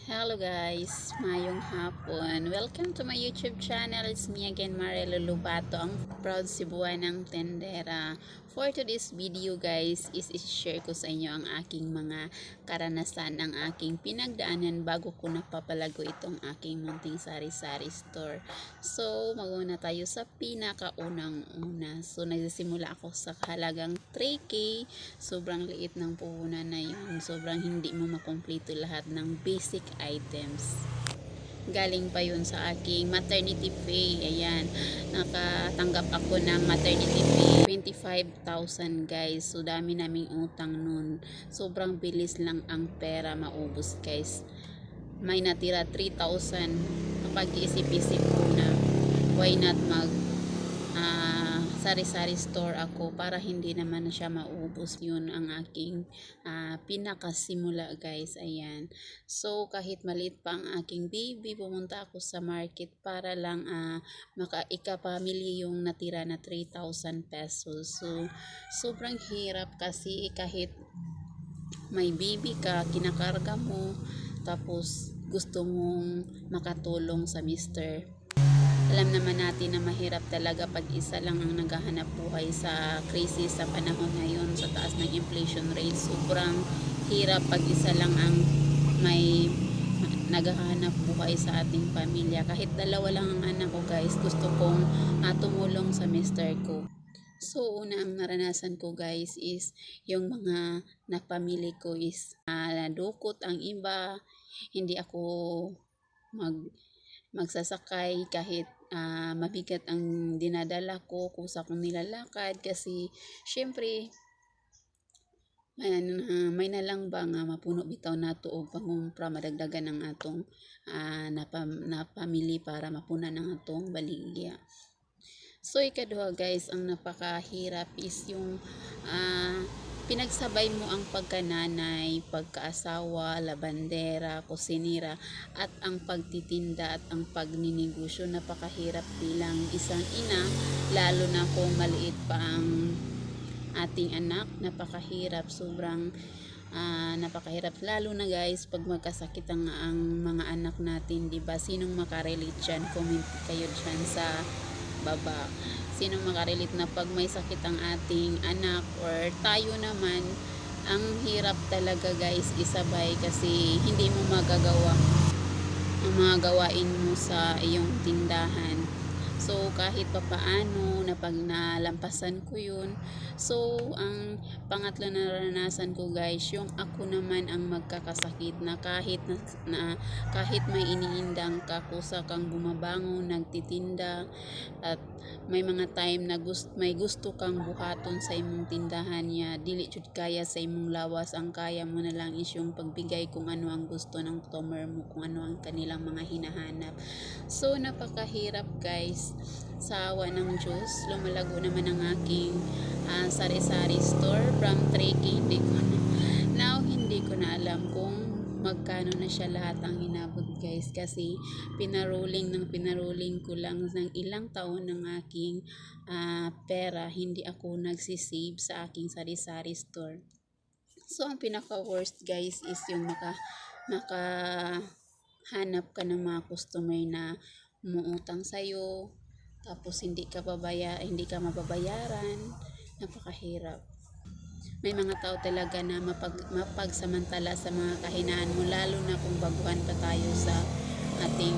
Hello guys, mayong hapon. Welcome to my YouTube channel. It's me again, Marielo Lubato, ang proud Cebuan ng tendera. For today's video guys, is i-share ko sa inyo ang aking mga karanasan, ang aking pinagdaanan bago ko napapalago itong aking munting sari-sari store. So, maguna tayo sa pinakaunang-una. So, nagsisimula ako sa halagang 3K. Sobrang liit ng puhunan na yun. Sobrang hindi mo makumpleto lahat ng basic items. Galing pa yun sa aking maternity pay. Ayan, nakatanggap ako ng maternity pay 25,000 guys. So dami naming utang nun. Sobrang bilis lang ang pera maubos guys. May natira 3,000. Napag-iisip-isip ko na why not mag sari-sari store ako para hindi naman siya maubos. Yun ang aking pinakasimula guys. Ayan, so kahit maliit pa ang aking baby, pumunta ako sa market para lang maka-ikapamili yung natira na 3,000 pesos. So sobrang hirap kasi kahit may baby ka, kinakarga mo, tapos gusto mong makatulong sa mister. Alam naman natin na mahirap talaga pag isa lang ang naghahanap buhay sa crisis sa panahon ngayon, sa taas ng inflation rate. Sobrang hirap pag isa lang ang may naghahanap buhay sa ating pamilya. Kahit dalawa lang ang anak ko guys, gusto kong tumulong sa mister ko. So, una ang naranasan ko guys is yung mga napamili ko is nadukot ang iba. Hindi ako magsasakay kahit mabigat ang dinadala ko, kusa kong nilalakad kasi syempre may na lang ba nga mapuno bitaw nato og pangumpra, madagdagan ang atong napamili para mapunan ang atong baligya. So ikaduha guys, ang napakahirap is yung pinagsabay mo ang pagkananay, pagkaasawa, labandera, kusinira, at ang pagtitinda at ang pagninegosyo. Napakahirap bilang isang ina, lalo na kung maliit pa ang ating anak. Napakahirap, sobrang napakahirap, lalo na guys pag magkasakit ang mga anak natin, diba? Sinong makarelate dyan? Comment kayo dyan sa baba. Sinong makarelate na pag may sakit ang ating anak or tayo naman, ang hirap talaga guys isabay kasi hindi mo magagawa ang mga gawain mo sa iyong tindahan. So kahit papaano na pag nalampasan ko yun. So ang pangatlo na naranasan ko guys, yung ako naman ang magkakasakit na kahit may iniindang ka, kusa kang bumabangon, nagtitinda, at may mga time na may gusto kang buhaton sa imong tindahan niya, dili jud kaya sa imong lawas. Ang kaya mo na lang is yung pagbigay kung ano ang gusto ng customer mo, kung ano ang kanilang mga hinahanap. So napakahirap guys. Sa awa ng Diyos, lumalago naman ang aking sari-sari store from 3K. Hindi ko na alam kung magkano na siya lahat ang inabot guys, kasi pinaruling ko lang ng ilang taon ng aking pera. Hindi ako nagsisave sa aking sari-sari store. So ang pinaka worst guys is yung hanap ka ng mga customer na umuutang sa'yo, tapos hindi ka mababayaran. Napakahirap. May mga tao talaga na mapagsamantala sa mga kahinaan mo, lalo na kung baguhan pa tayo sa ating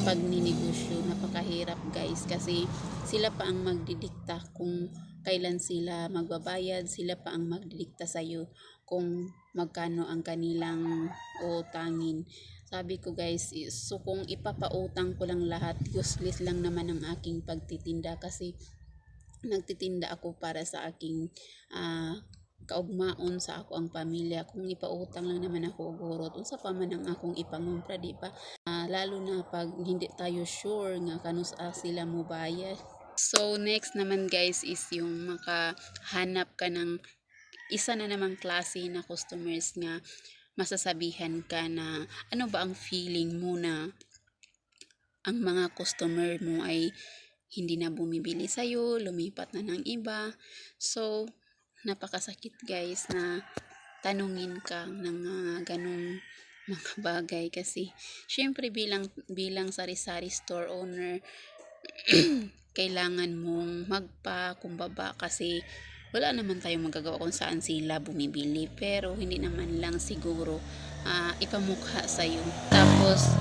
pagninegosyo. Napakahirap guys kasi sila pa ang magdidikta kung kailan sila magbabayad, sila pa ang magdidikta sa'yo kung magkano ang kanilang utangin. Sabi ko guys, so kung ipapautang ko lang lahat, useless lang naman ang aking pagtitinda kasi nagtitinda ako para sa aking kaugmaon sa ako ang pamilya. Kung ipautang lang naman ako gurot, unsa pa man ang akong ipangumpra, di ba? Lalo na pag hindi tayo sure nga kanus sila mo bayad. So next naman guys is yung makahanap ka ng isa na namang klase na customers nga masasabihan ka na ano ba ang feeling mo na ang mga customer mo ay hindi na bumibili sa'yo, lumipat na ng iba. So napakasakit guys na tanungin ka ng ganong mga bagay kasi syempre bilang sari-sari store owner kailangan mong magpakumbaba kasi wala naman tayong magagawa kung saan sila bumibili, pero hindi naman lang siguro ipamukha sa'yo. Tapos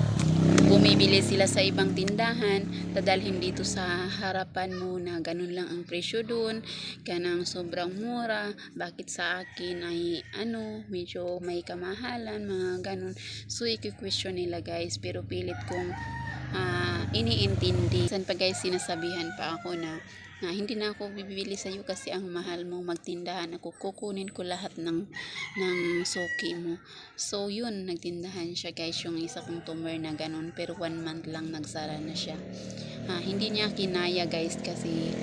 bumibili sila sa ibang tindahan, dadalhin dito sa harapan mo na ganun lang ang presyo dun, kanang sobrang mura, bakit sa akin ay medyo may kamahalan, mga ganun. So i-question nila guys, pero pilit kong iniintindi. San pa guys, sinasabihan pa ako na hindi na ako bibili sa iyo kasi ang mahal mo magtindahan. Ako kukunin ko lahat ng suki mo. So yun, nagtindahan siya guys, yung isa kong tumer na ganun, pero 1 month lang nagsara na siya. Hindi niya kinaya guys kasi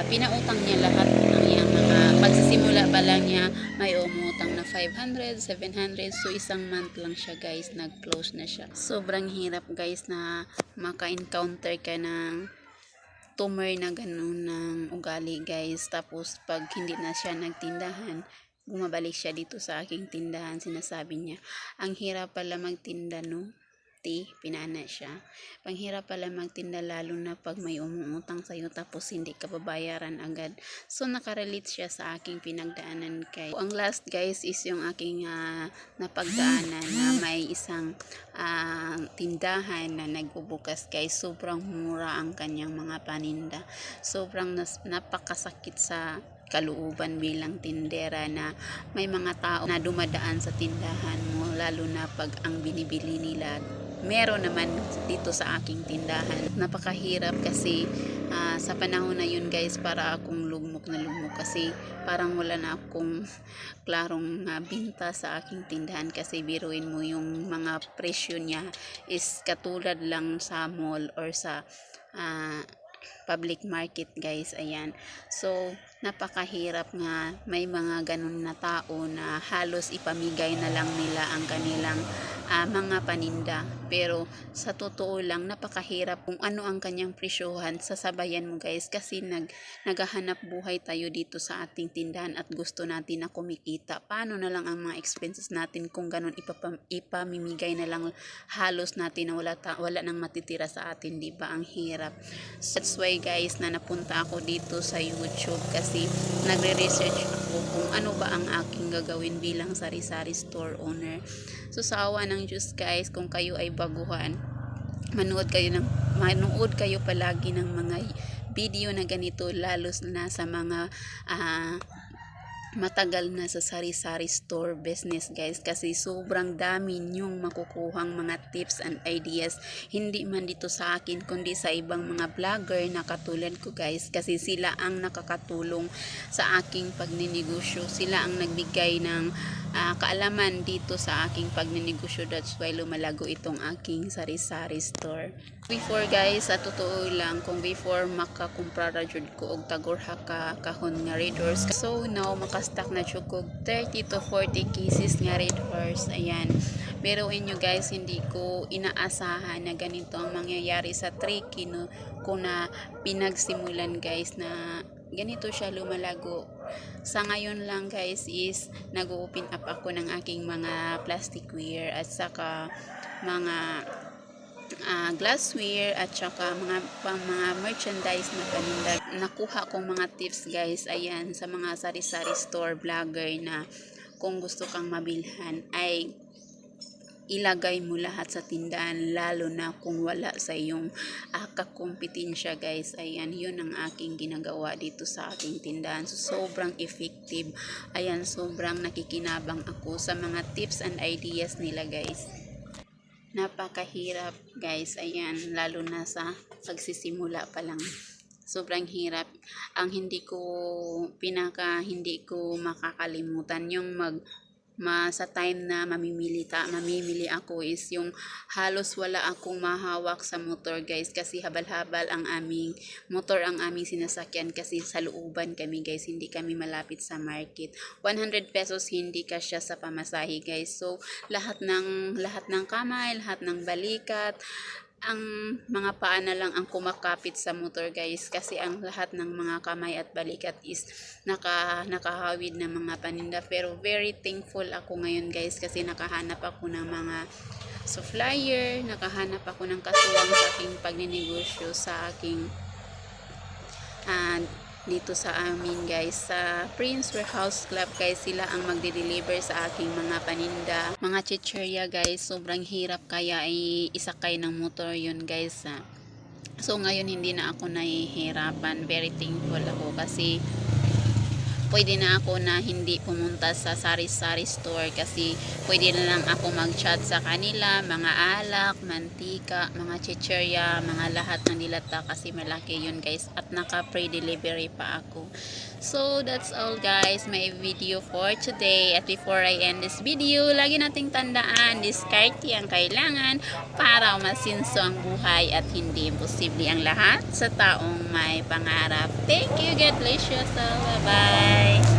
pinautang niya lahat ng iyang mga pagsisimula pa lang niya, may umutang na 500, 700. So isang month lang siya guys, nag-close na siya. Sobrang hirap guys na maka-encounter ka ng tumer na ganun ng ugali guys. Tapos pag hindi na siya nagtindahan, bumabalik siya dito sa aking tindahan. Sinasabi niya, ang hirap pala magtinda no, pinana siya. Panghirap pala magtinda lalo na pag may umuutang sa'yo tapos hindi ka babayaran agad. So nakarelate siya sa aking pinagdaanan guys. Ang last guys is yung aking napagdaanan na may isang tindahan na nagbubukas guys. Sobrang mura ang kanyang mga paninda. Sobrang napakasakit sa kalooban bilang tindera na may mga tao na dumadaan sa tindahan mo, lalo na pag ang binibili nila meron naman dito sa aking tindahan. Napakahirap kasi sa panahon na yun guys, para akong lugmok na lugmok kasi parang wala na akong klarong binta sa aking tindahan kasi biruin mo yung mga presyo niya is katulad lang sa mall or sa public market guys. Ayan, so napakahirap nga, may mga ganun na tao na halos ipamigay na lang nila ang kanilang mga paninda, pero sa totoo lang napakahirap kung ano ang kanyang presyohan, sasabayan mo guys kasi naghahanap buhay tayo dito sa ating tindahan at gusto natin na kumikita. Paano na lang ang mga expenses natin kung ganun ipamimigay na lang halos natin na wala nang matitira sa atin, di ba? Ang hirap. So, that's why guys na napunta ako dito sa YouTube kasi nagre-research ako kung ano ba ang aking gagawin bilang sari-sari store owner. So sa awa ng Diyos guys, kung kayo ay baguhan, manood kayo palagi ng mga video na ganito, lalos na sa mga matagal na sa sari-sari store business guys, kasi sobrang dami nyong makukuhang mga tips and ideas, hindi man dito sa akin kundi sa ibang mga vlogger na katulad ko guys, kasi sila ang nakakatulong sa aking pagninegosyo, sila ang nagbigay ng kaalaman dito sa aking pagninegosyo. That's why lumalago itong aking sari-sari store. Before guys, sa totoo lang, kung before makakumpra ra jud ko og tagorha ka kahon nga red horse, so now makastock na jud ko 30 to 40 cases nga red horse. Ayan, pero inyo guys, hindi ko inaasahan na ganito ang mangyayari sa tricky no, kung na pinagsimulan guys na ganito siya lumalago. Sa ngayon lang guys is nag-open up ako ng aking mga plasticware at saka mga glassware at saka mga merchandise na paninda. Nakuha kong mga tips guys, ayan, sa mga sari-sari store vlogger na kung gusto kang mabilhan ay ilagay mo lahat sa tindahan, lalo na kung wala sa iyong kakumpetensya guys. Ayan, yun ang aking ginagawa dito sa aking tindahan. So, sobrang effective. Ayan, sobrang nakikinabang ako sa mga tips and ideas nila guys. Napakahirap guys, ayan, lalo na sa pagsisimula pa lang. Sobrang hirap. Ang hindi ko makakalimutan yung sa time na mamimili ako is yung halos wala akong mahawak sa motor guys, kasi habal-habal ang aming motor, ang aming sinasakyan kasi sa looban kami guys, hindi kami malapit sa market. 100 pesos hindi kasya sa pamasahe guys. So lahat ng kamay, lahat ng balikat, ang mga paa na lang ang kumakapit sa motor guys, kasi ang lahat ng mga kamay at balikat is nakahawid ng mga paninda. Pero very thankful ako ngayon guys kasi nakahanap ako ng mga So flyer, nakahanap ako ng kasuwang sa aking pagninegosyo sa aking dito sa amin guys, sa Prince Warehouse Club guys, sila ang magde-deliver sa aking mga paninda, mga chicherya guys. Sobrang hirap kaya ay isakay ng motor yun guys. So ngayon hindi na ako nahihirapan, very thankful ako kasi pwede na ako na hindi pumunta sa sari-sari store kasi pwede na lang ako mag-chat sa kanila, mga alak, mantika, mga chicherya, mga lahat ng dilata kasi malaki yun guys at naka pre-delivery pa ako. So that's all guys, my video for today. At before I end this video, lagi nating tandaan, diskarte ang kailangan para umasinso ang buhay at hindi imposible ang lahat sa taong may pangarap. Thank you, God bless you all. Bye bye.